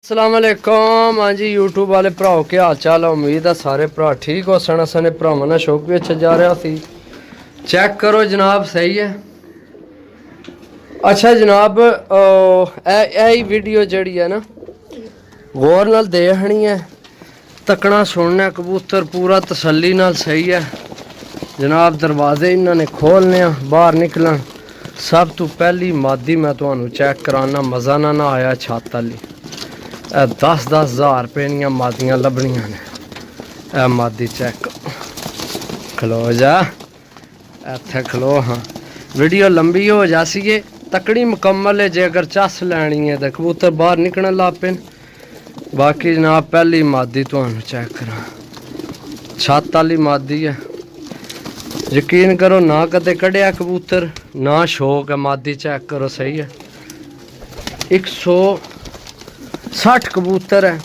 अस्सलाम वालेकुम। हाँ जी यूट्यूब वाले भराओ क्या हाल चाल है। उम्मीद है सारे भरा ठीक हो सन। असने भरावां नाल शौक भी अच्छा जा रहा सी। चेक करो जनाब सही है। अच्छा जनाब यही वीडियो जड़ी है ना गौर नाल देखनी है, तकना सुनना कबूतर पूरा तसल्ली नाल सही है जनाब। दरवाजे इन्होंने खोलने बाहर निकलन। सब तो पहली मादी मैं तुहानू चेक कराना, मज़ा ना आया छत वाली 10-10 हज़ार रुपये दियां मादियां लभनियां ने। ए मादी चेक खलो जा इत्थे खलो। हाँ वीडियो लंबी हो जासी है, तकड़ी मुकम्मल है। जे अगर चस लैनी है तो कबूतर बाहर निकलने लग पे। बाकी जनाब पहली मादी तुहानू चेक करा, छत वाली मादी है। यकीन करो ना कदे कढ़िया कबूतर ना शौक है। मादी चेक करो सही है। 160 कबूतर है।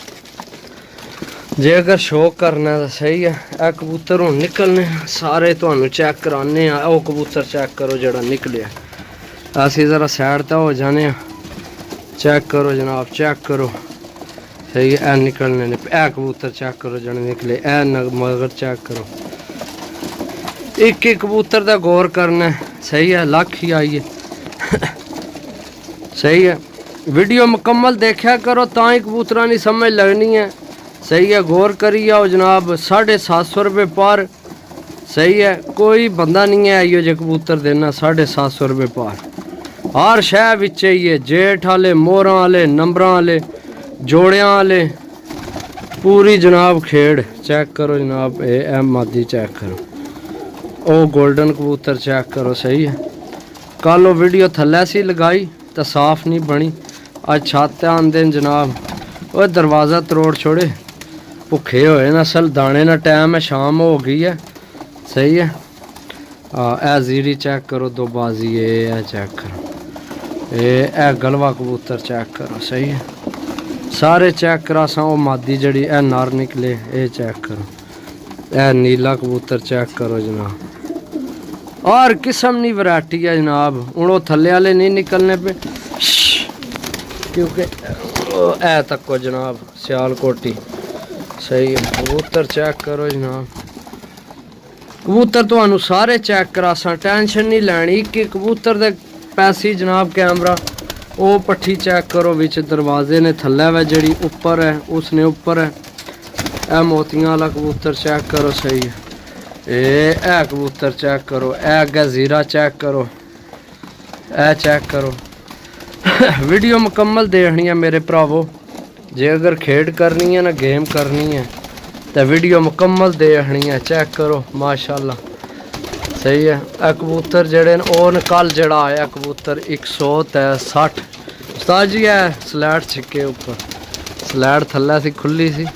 जे अगर शौक करना है तो सही है। ए कबूतर हूँ निकलने सारे तुहानू चेक कराने। वो कबूतर चेक करो जड़ा निकलिया। असी ज़रा सैड तो हो जाने। चेक करो जनाब, चेक करो सही है। ए निकलने ने ए कबूतर चेक करो जड़े निकले। ए मगर चेक करो। एक एक कबूतर का गौर करना सही है। लख ही आई है सही है। वीडियो मुकम्मल देखा करो ता ही कबूतरा की समझ लगनी है सही है। गौर करी आओ जनाब। 750 रुपये पर सही है। कोई बंदा नहीं है आइयो जो कबूतर देना 750 रुपये पर। हर शह बिच ही है। जेठ वाले, मोहर वाले, नंबर वाले, जोड़िया वाले, पूरी जनाब खेड़। चेक करो जनाब। ए मादी चेक करो। ओ गोल्डन कबूतर चेक करो सही है। कल वो वीडियो थल्ले सी लगाई तो साफ नहीं बनी। अज छत आंदे जनाब। वो दरवाज़ा तरोड़ छोड़े भुखे होए नसल दाने ना टाइम है, शाम हो गई है सही है। ए जीरी चेक करो दो बाजी। ए चेक करो। ए गलवा कबूतर चेक करो सही है। सारे चेक करा सा। वो मादी जड़ी ए नर निकले। ए चेक करो। ए नीला कबूतर चेक करो जनाब। और किस्म नी वैरायटी है जनाब। हूँ वो थल्ले वाले नहीं निकलने पे क्योंकि ए तको जनाब सियालकोटी सही है। कबूतर चेक करो जनाब। कबूतर तो सारे चेक करा सा, टेंशन नहीं लैनी। कि कबूतर दे पैसे जनाब कैमरा वो पट्ठी चेक करो। बिच दरवाजे ने थल्ले वे जड़ी उपर है उसने उपर है। ए मोतियां वाला कबूतर चेक करो सही है। ए कबूतर चेक करो। ए अगे जीरा चेक करो। ए चेक करो। वीडियो मुकम्मल देखनी है मेरे भरावो। जे अगर खेड करनी है ना गेम करनी है तो वीडियो मुकम्मल देखनी है। चेक करो माशाल्लाह सही है। ए कबूतर जड़े न कल जड़ा आया कबूतर 160 उस्ताद जी है। स्लैड छिके उपर, स्लैड थल्ले सी खुली सी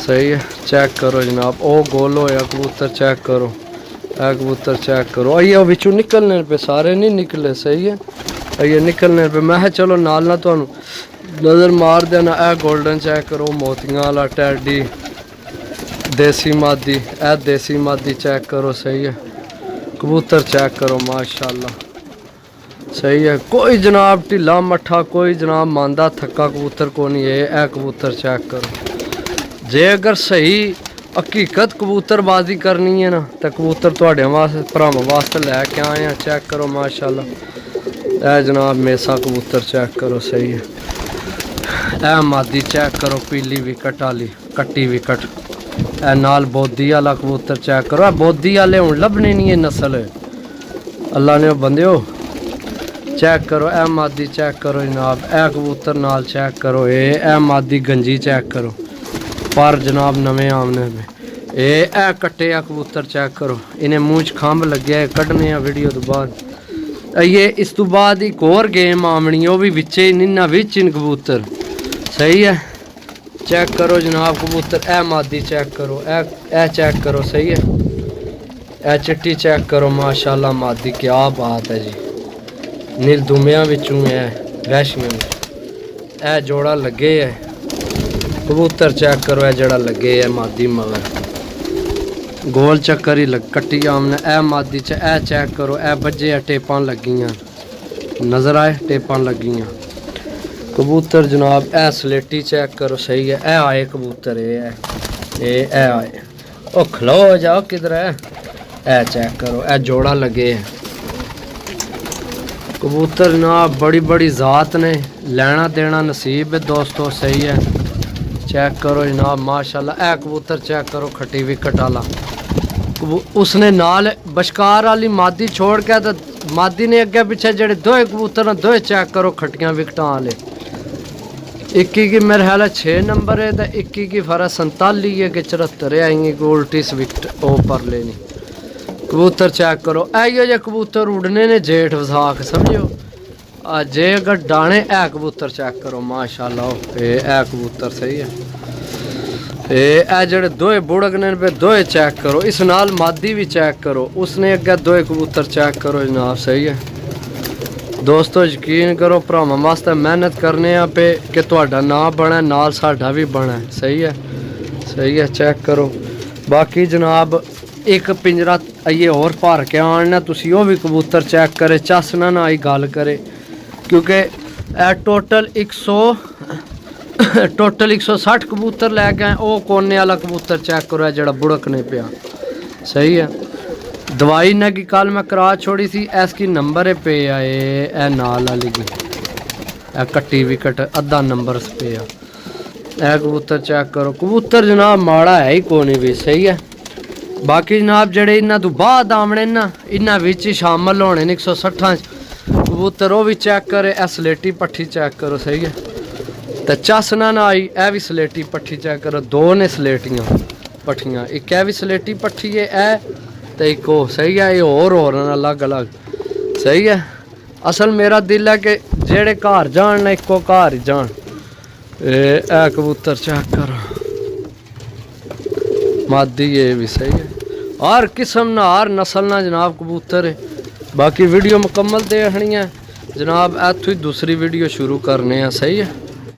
सही है। चेक करो जनाब। ओ गोल होया कबूतर चेक करो। ए कबूतर चेक करो। आइए बिचों निकलने पे सारे नहीं निकले सही है। आइए निकलने पे मैं चलो नाल ना तुहानू नज़र मार देना। ए गोल्डन चेक करो। मोतियां वाला टैडी देसी मादी। ए देसी मादी चेक करो सही है। कबूतर चेक करो माशाल्लाह सही है। कोई जनाब ढिला मट्ठा, कोई जनाब मांदा थक्का कबूतर को नहीं है। ए कबूतर चेक करो। जे अगर सही हकीकत कबूतरबाजी करनी है ना तो कबूतर तुहाडे वास्ते भरावां वास्ते लैके आए हैं। चेक करो माशाल्लाह। ए जनाब मेसा कबूतर चेक करो सही है। ए मादी चेक करो पीली विकट वाली कट्टी विकट। ए नाल बोदी वाला कबूतर चेक करो। बोदी वाले हूँ लभने नहीं है नस्ल अल्लाह ने बंदे हो। चेक करो। ए मादी चेक करो जनाब। ए कबूतर नाल चेक करो। ए मादी गंजी चेक करो पर जनाब नवे आमने में। ए कट्टे कबूतर चेक करो। इन्हें मूँह च खंभ लगे कढ़ने वीडियो तो बाद। ये इस तो बाद एक और गेम आमनी वो भी बिचे इन्ना बिच इन कबूतर सही है। चेक करो जनाब कबूतर। ए मादी चेक करो। ए चेक करो सही है। ए चिट्टी चेक करो माशाल्लाह मादी क्या बात है जी। नील दुमिया बिचों है वैशियों में। ए जोड़ा लगे है कबूतर चेक करो। ए जड़ा लगे है मादी मगर गोल चक्कर ही कट्टी आमने। ए मादी च ए चेक करो। ए बजे टेपां लगियां नज़र आए टेपां लगियां। कबूतर जनाब ए स्लेटी चेक करो सही है। ए आए कबूतर ए आए। ओ खलो जाओ किधर है। ए चेक करो ए जोड़ा लगे है कबूतर जनाब बड़ी बड़ी ज़ात ने लेना देना नसीब है दोस्तों सही है। चेक करो जनाब माशाल्लाह। ए कबूतर चेक करो खट्टी विकट वाला उसने नाल बशकार वाली मादी छोड़ के तो मादी ने अगे पिछे जेडे दोए कबूतर दोए चेक करो खट्टियां विकटां वाले। एक की मेरे ख्याल 6 नंबर है तो एक की फरा 47 है कि 74 है आई उल्टी विकट ओ पर लेनी। कबूतर चेक करो ऐयो जे कबूतर उड़ने ने जेठ वसाख समझो जे अगर डाने ए कबूतर चेक करो माशाल्लाह। ए कबूतर सही है। ए जेडे दोए बुड़गने पे दोए चेक करो। इस नाल मादी भी चेक करो उसने अगे दोए कबूतर चेक करो जनाब सही है। दोस्तों यकीन करो भरावां वास्ते मेहनत करने पे कि तुहाडा नाम बने नाल साडा भी बने सही है चेक करो। बाकी जनाब एक पिंजरा आइए और भर के आना तुसी वो भी कबूतर चेक करे चसना ना आई गल करे क्योंकि टोटल 160 कबूतर लैके आए। वो कोने वाला कबूतर चेक करो जड़ा बुड़कने पिया सही है। दवाई ना की कल मैं करा छोड़ी सी इसकी नंबर पे आए ए नाल वाली की ए कट्टी विकट अद्धा नंबर पे ए कबूतर चेक करो। कबूतर जनाब माड़ा है ही कोनी भी सही है। बाकी जनाब जड़े इन्हों तो बाद आमने ना इन्हों विच ही शामिल होने 160 कबूतर वो भी चेक करे। ए स्लेटी पट्ठी चेक करो सही है। तो चसना ना आई ए भी स्लेटी पट्ठी चेक करो। दो ने स्लेटियां पट्ठियां एक ए भी स्लेटी पट्ठी है ए तो एक हो सही है। ये और अलग अलग सही है। असल मेरा दिल है कि जेड़े घर जान ना इको घर ही जान। ए कबूतर चेक करो मादी ये भी सही है। हर किस्म ना हर नस्ल ना जनाब कबूतर है। बाकी वीडियो मुकम्मल देखनी है जनाब इत्थों ही दूसरी वीडियो शुरू करने हैं सही है।